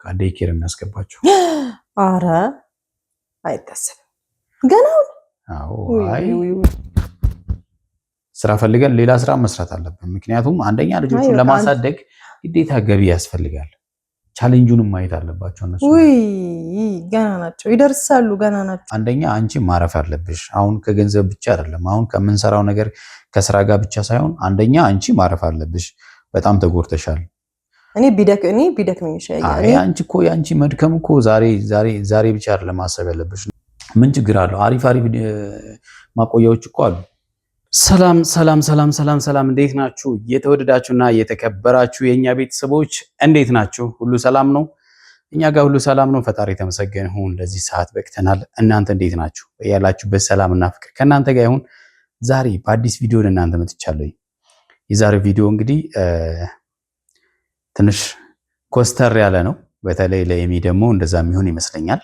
በቃ ዴይኬር እናስገባቸው። አረ አይታሰብም ገና። አዎ አይ ስራ ፈልገን ሌላ ስራ መስራት አለብን። ምክንያቱም አንደኛ ልጆቹን ለማሳደግ ግዴታ ገቢ ያስፈልጋል። ቻሌንጁንም ማየት አለባቸው እነሱ። ገና ናቸው ይደርሳሉ፣ ገና ናቸው። አንደኛ አንቺ ማረፍ አለብሽ። አሁን ከገንዘብ ብቻ አይደለም፣ አሁን ከምንሰራው ነገር ከስራ ጋር ብቻ ሳይሆን አንደኛ አንቺ ማረፍ አለብሽ። በጣም ተጎርተሻል። እኔ ቢደክመኝ ይሻላል። አንቺ እኮ ያንቺ መድከም እኮ ዛሬ ብቻ አይደለም ማሰብ ያለብሽ። ምን ችግር አለው? አሪፍ ማቆያዎች እኮ አሉ። ሰላም እንዴት ናችሁ? የተወደዳችሁና የተከበራችሁ የኛ ቤተሰቦች እንዴት ናችሁ? ሁሉ ሰላም ነው? እኛ ጋር ሁሉ ሰላም ነው። ፈጣሪ የተመሰገነ ይሁን። ለዚህ ሰዓት በቅተናል። እናንተ እንዴት ናችሁ? ያላችሁበት ሰላምና ፍቅር ከእናንተ ጋር ይሁን። ዛሬ በአዲስ ቪዲዮ ለእናንተ መጥቻለሁ። የዛሬው ቪዲዮ እንግዲህ ትንሽ ኮስተር ያለ ነው። በተለይ ለኤሚ ደግሞ እንደዛ የሚሆን ይመስለኛል።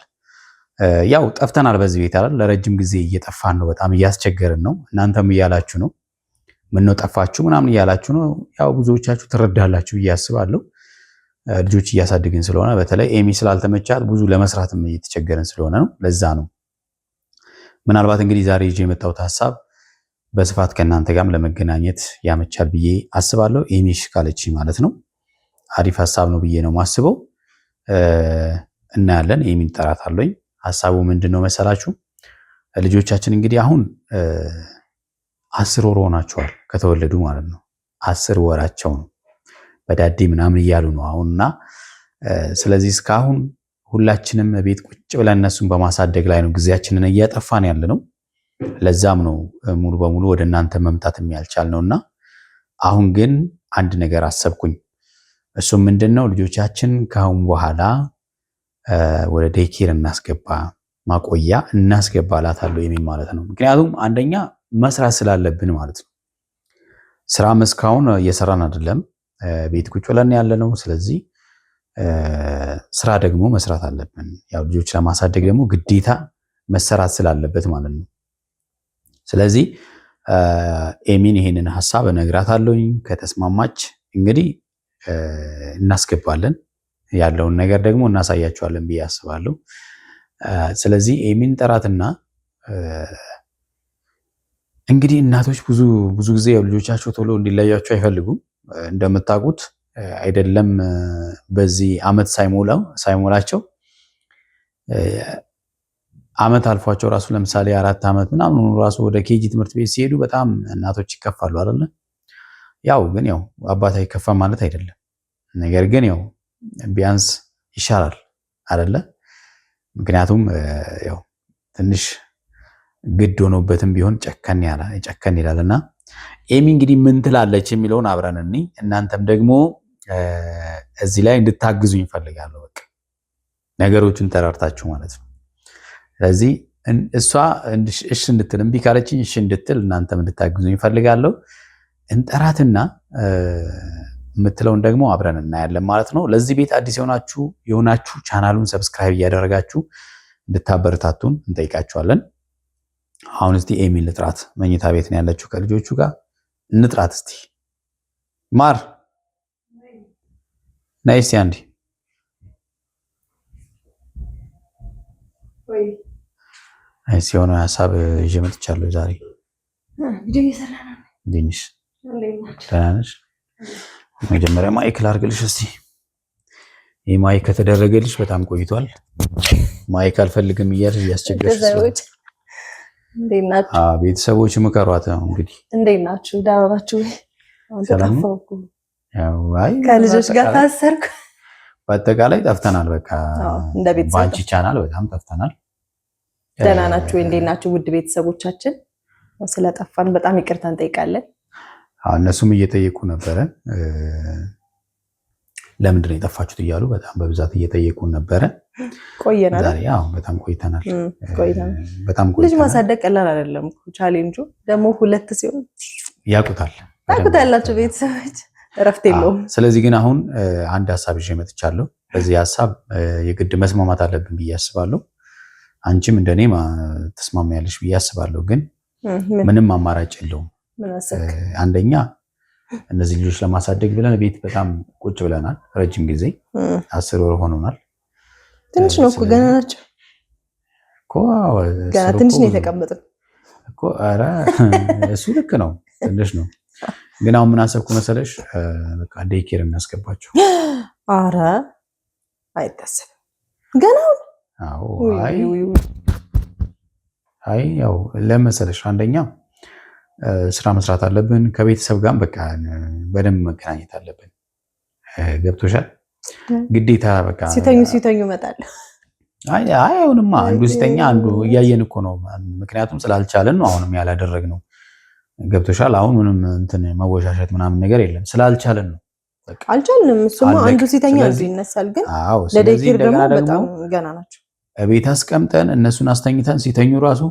ያው ጠፍተናል በዚህ ቤት አይደል? ለረጅም ጊዜ እየጠፋን ነው። በጣም እያስቸገርን ነው። እናንተም እያላችሁ ነው፣ ምን ነው ጠፋችሁ ምናምን እያላችሁ ነው። ያው ብዙዎቻችሁ ትረዳላችሁ ብዬ አስባለሁ። ልጆች እያሳደግን ስለሆነ በተለይ ኤሚ ስላልተመቻት ብዙ ለመስራትም እየተቸገርን ስለሆነ ነው። ለዛ ነው ምናልባት እንግዲህ ዛሬ ይዤ የመጣሁት ሀሳብ በስፋት ከእናንተ ጋርም ለመገናኘት ያመቻል ብዬ አስባለሁ። ኤሚ እሺ ካለች ማለት ነው። አሪፍ ሀሳብ ነው ብዬ ነው ማስበው። እናያለን። ኤሚን ጠራታለሁኝ። ሀሳቡ ምንድነው መሰላችሁ? ልጆቻችን እንግዲህ አሁን 10 ወር ሆናቸዋል ከተወለዱ ማለት ነው። 10 ወራቸው ነው። በዳዴ ምናምን እያሉ ነው አሁንና ስለዚህ እስካሁን ሁላችንም ቤት ቁጭ ብለን እነሱን በማሳደግ ላይ ነው ጊዜያችንን እያጠፋን ያለ ነው። ለዛም ነው ሙሉ በሙሉ ወደ እናንተ መምጣት የሚያልቻል ነውና አሁን ግን አንድ ነገር አሰብኩኝ። እሱም ምንድነው ልጆቻችን ካሁን በኋላ ወደ ዴይኬር እናስገባ፣ ማቆያ እናስገባ እላታለሁ የሚል ማለት ነው። ምክንያቱም አንደኛ መስራት ስላለብን ማለት ነው። ስራ መስካውን እየሰራን አይደለም፣ ቤት ቁጭ ብለን ያለ ነው። ስለዚህ ስራ ደግሞ መስራት አለብን። ያው ልጆች ለማሳደግ ደግሞ ግዴታ መሰራት ስላለበት ማለት ነው። ስለዚህ ኤሚን ይሄንን ሐሳብ እነግራታለሁኝ። ከተስማማች እንግዲህ እናስገባለን። ያለውን ነገር ደግሞ እናሳያቸዋለን ብዬ አስባለሁ። ስለዚህ ኤሚን ጠራትና እንግዲህ እናቶች ብዙ ጊዜ ልጆቻቸው ቶሎ እንዲለያቸው አይፈልጉም። እንደምታውቁት አይደለም በዚህ አመት ሳይሞላቸው አመት አልፏቸው ራሱ ለምሳሌ 4 አመት ምናምን ራሱ ወደ ኬጂ ትምህርት ቤት ሲሄዱ በጣም እናቶች ይከፋሉ አይደለ? ያው ግን ያው አባት አይከፋ ማለት አይደለም። ነገር ግን ያው ቢያንስ ይሻላል አይደለ? ምክንያቱም ያው ትንሽ ግድ ሆኖበትም ቢሆን ጨከን ይላልና ኤሚ እንግዲህ ምን ትላለች የሚለውን አብረን እንይ። እናንተም ደግሞ እዚህ ላይ እንድታግዙኝ እፈልጋለሁ። በቃ ነገሮችን ተራርታችሁ ማለት ነው። ስለዚህ እሷ እሺ እንድትል እምቢ ካለችኝ እሺ እንድትል እናንተም እንድታግዙኝ እፈልጋለሁ። እንጠራትና የምትለውን ደግሞ አብረን እናያለን ማለት ነው። ለዚህ ቤት አዲስ የሆናችሁ ቻናሉን ሰብስክራይብ እያደረጋችሁ እንድታበረታቱን እንጠይቃችኋለን። አሁን እስቲ ኤሚን ልጥራት። መኝታ ቤት ነው ያለችው ከልጆቹ ጋር። እንጥራት እስቲ። ማር ነይ እስቲ አንዴ። አይስ የሆነ ሀሳብ ይዤ መጥቻለሁ ዛሬ። ቪዲዮ እየሰራን ነው። ዲኒስ ደህና ነሽ? መጀመሪያ ማይክ ላድርግልሽ እስቲ። ይሄ ማይክ ከተደረገልሽ በጣም ቆይቷል። ማይክ አልፈልግም እያልሽ እያስቸገርሽ ነው። እንዴት ናችሁ? ቤተሰቦች ምከሯት ነው እንግዲህ። እንዴት ናችሁ? ደህና ናችሁ? ሰላም ነው። ያው አይ ከልጆች ጋር ታሰርኩ። በአጠቃላይ ጠፍተናል። በቃ እንደ ቤተሰብ ባንቺ ቻናል በጣም ጠፍተናል። ደህና ናችሁ? እንዴት ናችሁ? ውድ ቤተሰቦቻችን ስለጠፋን በጣም ይቅርታ እንጠይቃለን። እነሱም እየጠየቁ ነበረ ለምንድን ነው የጠፋችሁት እያሉ በጣም በብዛት እየጠየቁ ነበረ። ቆየናል። ዛሬ ያው በጣም ቆይተናል። በጣም ልጅ ማሳደግ ቀላል አይደለም። ቻሌንጁ ደግሞ 2 ሲሆን ያቁታላችሁ ቤተሰቦች እረፍት የለውም። ስለዚህ ግን አሁን አንድ ሀሳብ ይዤ መጥቻለሁ። በዚህ ሀሳብ የግድ መስማማት አለብን ብዬ አስባለሁ። አንቺም እንደኔ ተስማሚያለሽ ብዬ አስባለሁ። ግን ምንም አማራጭ የለውም። አንደኛ እነዚህ ልጆች ለማሳደግ ብለን ቤት በጣም ቁጭ ብለናል ረጅም ጊዜ 10 ወር ሆኖናል። ትንሽ ነው እኮ ገና ናቸው እኮ ገና ትንሽ ነው የተቀመጠው እኮ። ኧረ እሱ ልክ ነው ትንሽ ነው። ግን አሁን ምን አሰብኩ መሰለሽ በቃ ዴይኬር እናስገባቸው። ኧረ አይታሰብም ገና። አዎ አይ ያው ለመሰለሽ አንደኛ ስራ መስራት አለብን ከቤተሰብ ጋር በቃ በደንብ መገናኘት አለብን። ገብቶሻል? ግዴታ በቃ ሲተኙ እመጣለሁ። አይ አሁንማ አንዱ ሲተኛ አንዱ እያየን እኮ ነው። ምክንያቱም ስላልቻለን ነው አሁንም ያላደረግነው። ገብቶሻል? አሁን ምንም እንትን መወሻሸት ምናምን ነገር የለም ስላልቻለን ነው። በቃ አልቻልንም። እሱማ አንዱ ሲተኛ አንዱ ይነሳል። ግን ለዴይኬር ደግሞ በጣም ገና ናቸው። ቤት አስቀምጠን እነሱን አስተኝተን ሲተኙ ራሱ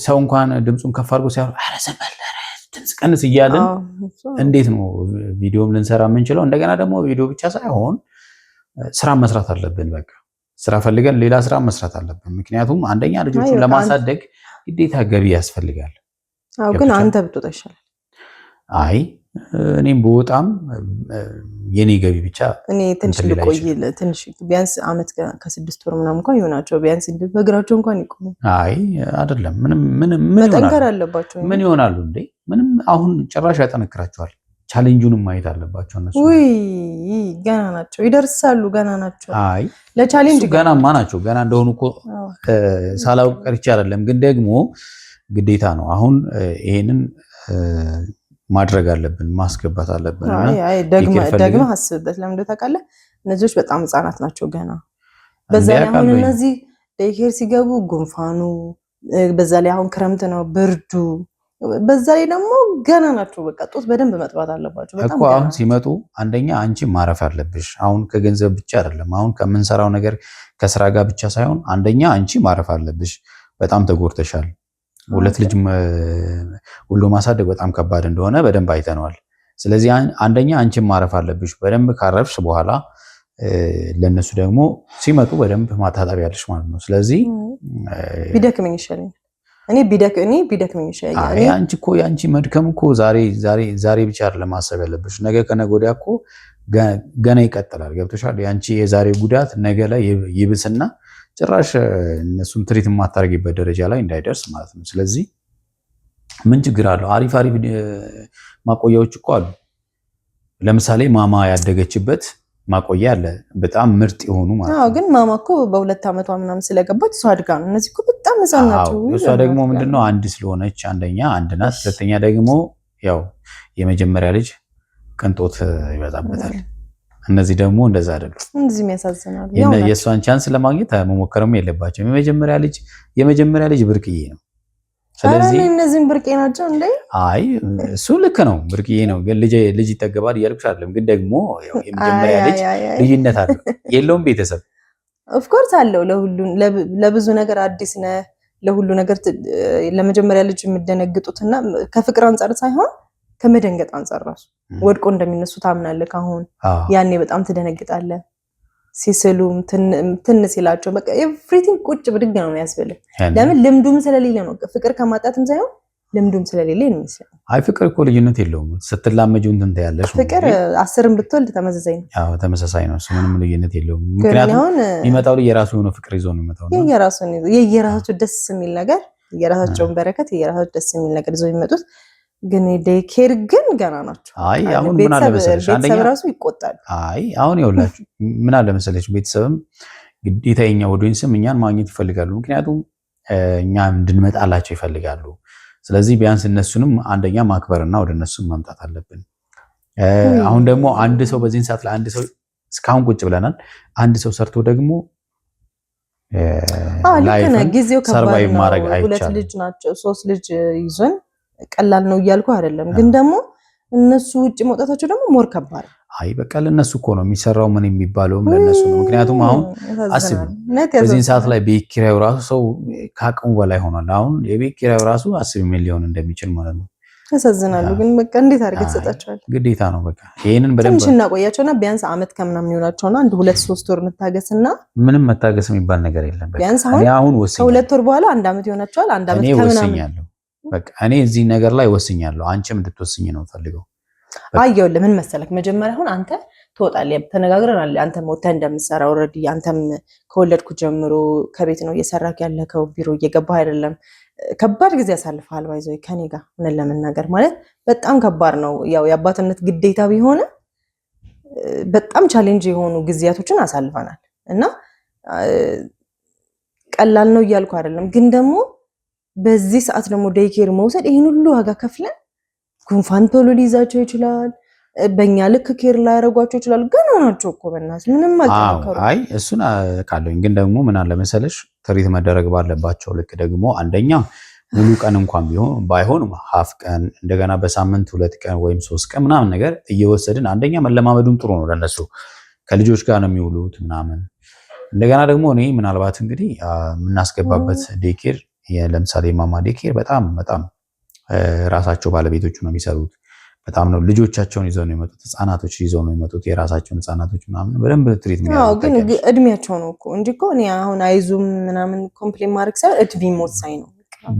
ሰው እንኳን ድምፁን ከፍ አድርጎ ሲያወራ ኧረ ዝም በል ድምፅ ቀንስ እያለን እንዴት ነው ቪዲዮም ልንሰራ የምንችለው? እንደገና ደግሞ ቪዲዮ ብቻ ሳይሆን ስራ መስራት አለብን። በቃ ስራ ፈልገን ሌላ ስራ መስራት አለብን። ምክንያቱም አንደኛ ልጆቹን ለማሳደግ ግዴታ ገቢ ያስፈልጋል። አዎ ግን አንተ ብትወጣ ይሻላል። አይ እኔም በወጣም የኔ ገቢ ብቻ እኔ ትንሽ ልቆይ ትንሽ ቢያንስ አመት ከ6 ወር ምናምን እንኳን ይሆናቸው ቢያንስ በእግራቸው እንኳን ይቆሙ። አይ አይደለም ምንም መጠንከር አለባቸው። ምን ይሆናሉ እንዴ? ምንም አሁን ጭራሽ ያጠነክራቸዋል። ቻሌንጁንም ማየት አለባቸው እነሱ። ውይ ገና ናቸው ይደርሳሉ። ገና ናቸው። አይ ለቻሌንጅ ገናማ ናቸው። ገና እንደሆኑ እኮ ሳላውቅ ቀርቼ አይደለም፣ ግን ደግሞ ግዴታ ነው አሁን ይሄንን ማድረግ አለብን፣ ማስገባት አለብን። አይ ደግመህ አስብበት። ለምን እንደው ታውቃለህ እነዚህዎች በጣም ህጻናት ናቸው ገና። በዛ ላይ አሁን እነዚህ ዴይኬር ሲገቡ ጉንፋኑ፣ በዛ ላይ አሁን ክረምት ነው ብርዱ፣ በዛ ላይ ደግሞ ገና ናቸው። በቃ ጡት በደንብ መጥባት አለባቸው። በጣም እኮ አሁን ሲመጡ አንደኛ አንቺ ማረፍ አለብሽ። አሁን ከገንዘብ ብቻ አይደለም፣ አሁን ከምንሰራው ነገር ከስራ ጋር ብቻ ሳይሆን አንደኛ አንቺ ማረፍ አለብሽ። በጣም ተጎድተሻል። ሁለት ልጅ ሁሉ ማሳደግ በጣም ከባድ እንደሆነ በደንብ አይተነዋል። ስለዚህ አንደኛ አንቺም ማረፍ አለብሽ። በደንብ ካረፍሽ በኋላ ለነሱ ደግሞ ሲመጡ በደንብ ማታጠብ ያለሽ ማለት ነው። ስለዚህ ቢደክመኝ ይሻለኛል። እኔ ቢደክመኝ ይሻለኛል። አይ አንቺ እኮ ያንቺ መድከም እኮ ዛሬ ብቻ አይደለም ማሰብ ያለብሽ። ነገ ከነገ ወዲያ እኮ ገና ይቀጥላል። ገብቶሻል? ያንቺ የዛሬ ጉዳት ነገ ላይ ይብስና ጭራሽ እነሱን ትሪት የማታደርጊበት ደረጃ ላይ እንዳይደርስ ማለት ነው። ስለዚህ ምን ችግር አለው? አሪፍ ማቆያዎች እኮ አሉ። ለምሳሌ ማማ ያደገችበት ማቆያ አለ፣ በጣም ምርጥ የሆኑ ማለት ነው። ግን ማማ እኮ በ2 ዓመቷ ምናምን ስለገባች እሷ አድጋ ነው። እነዚህ እኮ በጣም ህፃን ናቸው። እሷ ደግሞ ምንድነው አንድ ስለሆነች አንደኛ አንድ ናት፣ ሁለተኛ ደግሞ ያው የመጀመሪያ ልጅ ቅንጦት ይበዛበታል። እነዚህ ደግሞ እንደዛ አይደሉም። እንደዚህም ያሳዝናሉ። የእሷን ቻንስ ለማግኘት መሞከርም የለባቸውም። የመጀመሪያ ልጅ ብርቅዬ ነው። ስለዚህ እነዚህም ብርቄ ናቸው እንዴ? አይ እሱ ልክ ነው፣ ብርቅዬ ነው። ግን ልጅ ይጠገባል እያልኩሽ አይደለም። ግን ደግሞ የመጀመሪያ ልጅ ልዩነት አለው የለውም? ቤተሰብ ኦፍኮርስ አለው። ለብዙ ነገር አዲስ ነህ፣ ለሁሉ ነገር ለመጀመሪያ ልጅ የምደነግጡትና ከፍቅር አንጻር ሳይሆን ከመደንገጥ አንጻር ራሱ ወድቆ እንደሚነሱ ታምናለህ። አሁን ያኔ በጣም ትደነግጣለህ። ሲስሉም ትን ሲላቸው በቃ ኤቭሪቲንግ ቁጭ ብድግ ነው የሚያስብልህ። ለምን? ልምዱም ስለሌለ ነው። ፍቅር ከማጣትም ሳይሆን ልምዱም ስለሌለ ነው የሚመስለው። አይ ፍቅር እኮ ልዩነት የለውም። ስትላመጂው እንትን ታያለሽ። ፍቅር 10ም ብትወልድ ተመሳሳይ ነው። አዎ ተመሳሳይ ነው። እሱ ምንም ልዩነት የለውም። ምክንያቱም የሚመጣው የራሱ የሆነ ፍቅር ይዞ ነው የሚመጣው። የየራሳቸው ደስ የሚል ነገር፣ የየራሳቸውን በረከት፣ የየራሳቸው ደስ የሚል ነገር ይዞ የሚመጡት ግን ዴይኬር ግን ገና ናቸው። አይ አሁን ምን አለ መሰለሽ ቤተሰብ ራሱ ይቆጣል። አይ አሁን ይኸውላችሁ ምን አለ መሰለሽ ቤተሰብም ግዴታ የኛ ኦዲየንስም እኛን ማግኘት ይፈልጋሉ። ምክንያቱም እኛ እንድንመጣላቸው ይፈልጋሉ። ስለዚህ ቢያንስ እነሱንም አንደኛ ማክበርና ወደ እነሱም መምጣት አለብን። አሁን ደግሞ አንድ ሰው በዚህን ሰዓት ላይ አንድ ሰው እስካሁን ቁጭ ብለናል። አንድ ሰው ሰርቶ ደግሞ ጊዜው ሰርቫይቭ ማድረግ አይቻልም። 2 ልጅ ናቸው 3 ልጅ ይዞን ቀላል ነው እያልኩ አይደለም። ግን ደግሞ እነሱ ውጭ መውጣታቸው ደግሞ ሞር ከባድ። አይ በቃ ለነሱ እኮ ነው የሚሰራው ምን የሚባለውም ለነሱ ነው። ምክንያቱም አሁን አስቢ በዚህ ሰዓት ላይ ቤት ኪራዩ ራሱ ሰው ከአቅሙ በላይ ሆኗል። አሁን የቤት ኪራዩ ራሱ 10 ሚሊዮን እንደሚችል ማለት ነው። ያሳዝናሉ። ግን በቃ እንዴት አድርገህ ትሰጣቸዋለህ? ግዴታ ነው በቃ ይሄንን በደንብ ትንሽ እናቆያቸውና ቢያንስ አመት ከምናምን ይሆናቸውና 1-2-3 ወር እንታገስና ምንም መታገስ የሚባል ነገር የለም። በቃ ቢያንስ አሁን ከ2 ወር በኋላ 1 አመት ይሆናቸዋል። 1 አመት ከምናምን በቃ እኔ እዚህ ነገር ላይ ወስኛለሁ። አንቺም እንድትወስኝ ነው ፈልገው። አየሁልህ ምን መሰለክ መጀመሪያ አሁን አንተ ትወጣለህ ተነጋግረናል። አንተም ወጥተህ እንደምትሰራ ኦልሬዲ አንተም ከወለድኩ ጀምሮ ከቤት ነው እየሰራክ ያለከው፣ ቢሮ እየገባህ አይደለም። ከባድ ጊዜ ያሳልፈሃል። ባይዘው ከኔ ጋር ምን ለመናገር ማለት በጣም ከባድ ነው። ያው የአባትነት ግዴታ ቢሆንም በጣም ቻሌንጅ የሆኑ ጊዜያቶችን አሳልፈናል እና ቀላል ነው እያልኩ አይደለም፣ ግን ደግሞ በዚህ ሰዓት ደግሞ ዴይኬር መውሰድ ይሄን ሁሉ ዋጋ ከፍለን ጉንፋን ቶሎ ሊይዛቸው ይችላል። በእኛ ልክ ኬር ላይ ያደርጓቸው ይችላል። ገና ናቸው እኮ በእናትህ ምንም አልተመከሩ። አይ እሱን ካለኝ ግን ደግሞ ምን አለ መሰለሽ ትሪት መደረግ ባለባቸው ልክ ደግሞ አንደኛ ሙሉ ቀን እንኳን ባይሆን ሀፍ ቀን እንደገና በሳምንት 2 ቀን ወይም 3 ቀን ምናምን ነገር እየወሰድን አንደኛ መለማመዱም ጥሩ ነው ለነሱ ከልጆች ጋር ነው የሚውሉት ምናምን። እንደገና ደግሞ እኔ ምናልባት እንግዲህ የምናስገባበት ዴይኬር ለምሳሌ ማማ ዴይኬር በጣም ራሳቸው ባለቤቶቹ ነው የሚሰሩት። በጣም ነው ልጆቻቸውን ይዘው ነው የሚመጡት፣ ህፃናቶች ይዘው ነው የሚመጡት፣ የራሳቸውን ህፃናቶች ምናምን በደንብ ትሪት የሚያደርጉት። ግን እድሜያቸው ነው እኮ እንጂ እኮ እኔ አሁን አይዙም ምናምን ኮምፕሌን ማድረግ ሳይሆን እድሜ ወሳኝ ነው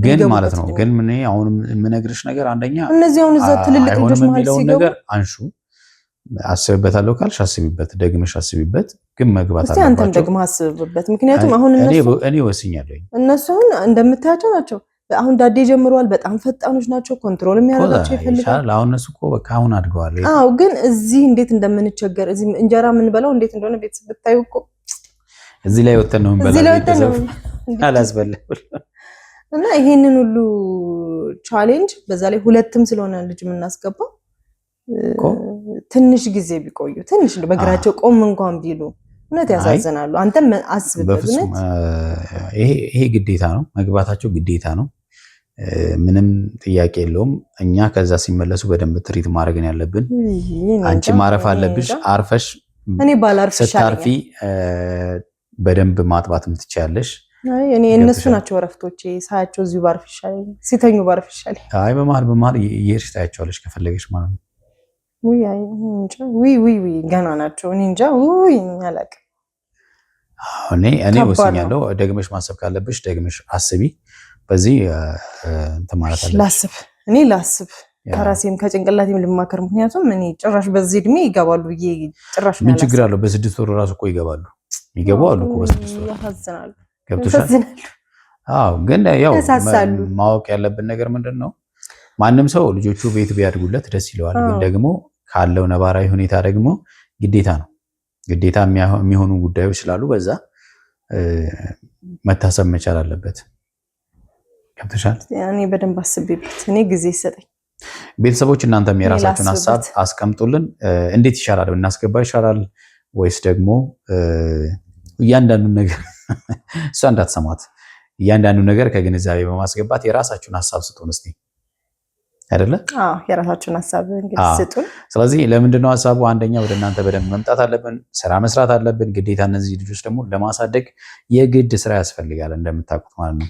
ግን ማለት ነው። ግን ምን አሁን የምነግርሽ ነገር አንደኛ እነዚህ አሁን እዛ ትልልቅ ልጆች ማለት ሲገቡ ነገር አንሹ አስብበታለሁ ካልሽ አስቢበት፣ ደግመሽ አስቢበት። ግን መግባት አለባቸው። አንተም ደግመህ አስብበት። ምክንያቱም አሁን እኔ ወስኛለሁ። እነሱ አሁን እንደምታያቸው ናቸው። አሁን ዳዴ ጀምረዋል። በጣም ፈጣኖች ናቸው። ኮንትሮል የሚያደርጋቸው ይፈልጋል። አሁን እነሱ እኮ በቃ አሁን አድገዋል። አዎ፣ ግን እዚህ እንዴት እንደምንቸገር እዚህ እንጀራ የምንበላው እንዴት እንደሆነ ቤተሰብ ብታዩ እኮ እዚህ ላይ ወተን ነው የምንበላው አላስበላም። እና ይሄንን ሁሉ ቻሌንጅ በዛ ላይ ሁለትም ስለሆነ ልጅ የምናስገባው ትንሽ ጊዜ ቢቆዩ ትንሽ በእግራቸው ቆም እንኳን ቢሉ እውነት ያሳዝናሉ። አንተም አስብበት። ይሄ ግዴታ ነው፣ መግባታቸው ግዴታ ነው። ምንም ጥያቄ የለውም። እኛ ከዛ ሲመለሱ በደንብ ትሪት ማድረግን ያለብን። አንቺ ማረፍ አለብሽ። አርፈሽ እኔ ባላርፍ ስታርፊ በደንብ ማጥባትም ትችያለሽ። እኔ እነሱ ናቸው እረፍቶቼ። ሳያቸው እዚሁ ባርፍ ይሻላል፣ ሲተኙ ባርፍ ይሻላል። አይ በመሀል እየሄድሽ ታያቸዋለሽ ከፈለገሽ ማለት ነው። ውይ ገና ናቸው። እኔ እንጃ አላውቅም። እኔ ወስኛለሁ። ደግመሽ ማሰብ ካለብሽ ደግመሽ አስቢ። በዚህ እንትን ማለት አለብሽ። እኔ ላስብ ከራሴም ከጭንቅላቴም ልማከር። ምክንያቱም እኔ ጭራሽ በዚህ እድሜ ይገባሉ ብዬ ጭራሽ ምን ችግር አለው? በ6 ወር ራሱ እኮ ይገባሉ። የሚገቡ አሉ እኮ በ6 ወር። ያሳዝናሉ። ገብቶሻል? አዎ። ግን ያው ማወቅ ያለብን ነገር ምንድን ነው? ማንም ሰው ልጆቹ ቤት ቢያድጉለት ደስ ይለዋል። ግን ደግሞ ካለው ነባራዊ ሁኔታ ደግሞ ግዴታ የሚሆኑ ጉዳዮች ስላሉ በዛ መታሰብ መቻል አለበት። ገብተሻል? እኔ በደንብ አስቤበት እኔ ጊዜ ይሰጠኝ። ቤተሰቦች እናንተም የራሳችሁን ሀሳብ አስቀምጡልን። እንዴት ይሻላል? እናስገባ ይሻላል ወይስ ደግሞ እያንዳንዱን ነገር እሷ እንዳትሰማት እያንዳንዱን ነገር ከግንዛቤ በማስገባት የራሳችሁን ሀሳብ ስጡን እስቲ አይደለ? የራሳችሁን ሀሳብ እንግዲህ ስጡን። ስለዚህ ለምንድነው ሀሳቡ? አንደኛ ወደ እናንተ በደንብ መምጣት አለብን፣ ስራ መስራት አለብን ግዴታ። እነዚህ ልጆች ደግሞ ለማሳደግ የግድ ስራ ያስፈልጋል እንደምታውቁት ማለት ነው።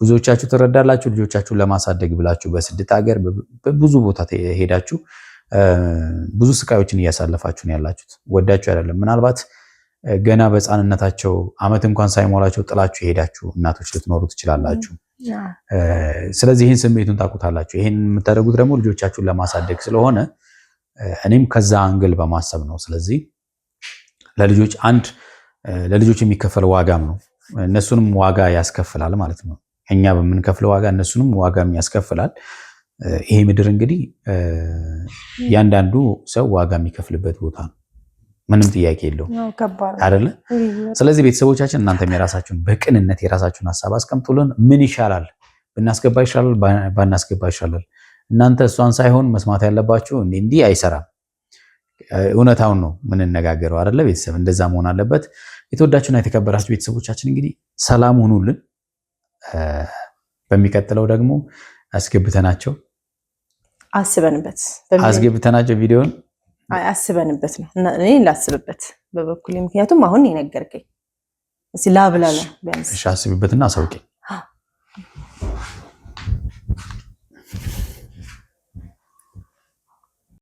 ብዙዎቻችሁ ትረዳላችሁ። ልጆቻችሁን ለማሳደግ ብላችሁ በስደት ሀገር በብዙ ቦታ ሄዳችሁ ብዙ ስቃዮችን እያሳለፋችሁ ነው ያላችሁት። ወዳችሁ አይደለም። ምናልባት ገና በሕፃንነታቸው ዓመት እንኳን ሳይሞላቸው ጥላችሁ የሄዳችሁ እናቶች ልትኖሩ ትችላላችሁ። ስለዚህ ይህን ስሜቱን ታውቁታላችሁ። ይህን የምታደርጉት ደግሞ ልጆቻችሁን ለማሳደግ ስለሆነ እኔም ከዛ አንግል በማሰብ ነው። ስለዚህ ለልጆች የሚከፈል ዋጋም ነው፣ እነሱንም ዋጋ ያስከፍላል ማለት ነው። እኛ በምንከፍለው ዋጋ እነሱንም ዋጋም ያስከፍላል። ይሄ ምድር እንግዲህ እያንዳንዱ ሰው ዋጋ የሚከፍልበት ቦታ ነው። ምንም ጥያቄ የለውም አይደለ? ስለዚህ ቤተሰቦቻችን እናንተም የራሳችሁን በቅንነት የራሳችሁን ሀሳብ አስቀምጡልን። ምን ይሻላል? ብናስገባ ይሻላል? ባናስገባ ይሻላል? እናንተ እሷን ሳይሆን መስማት ያለባችሁ እንዲህ አይሰራም። እውነታውን ነው የምንነጋገረው አይደለ? ቤተሰብ እንደዛ መሆን አለበት። የተወዳችሁና የተከበራችሁ ቤተሰቦቻችን እንግዲህ ሰላም ሁኑልን። በሚቀጥለው ደግሞ አስገብተናቸው ቪዲዮን አስበንበት ነው እኔ ላስብበት በበኩሌ። ምክንያቱም አሁን የነገርከኝ እስኪ ላብላላ ቢያንስ። እሺ አስቢበትና አሳውቂ።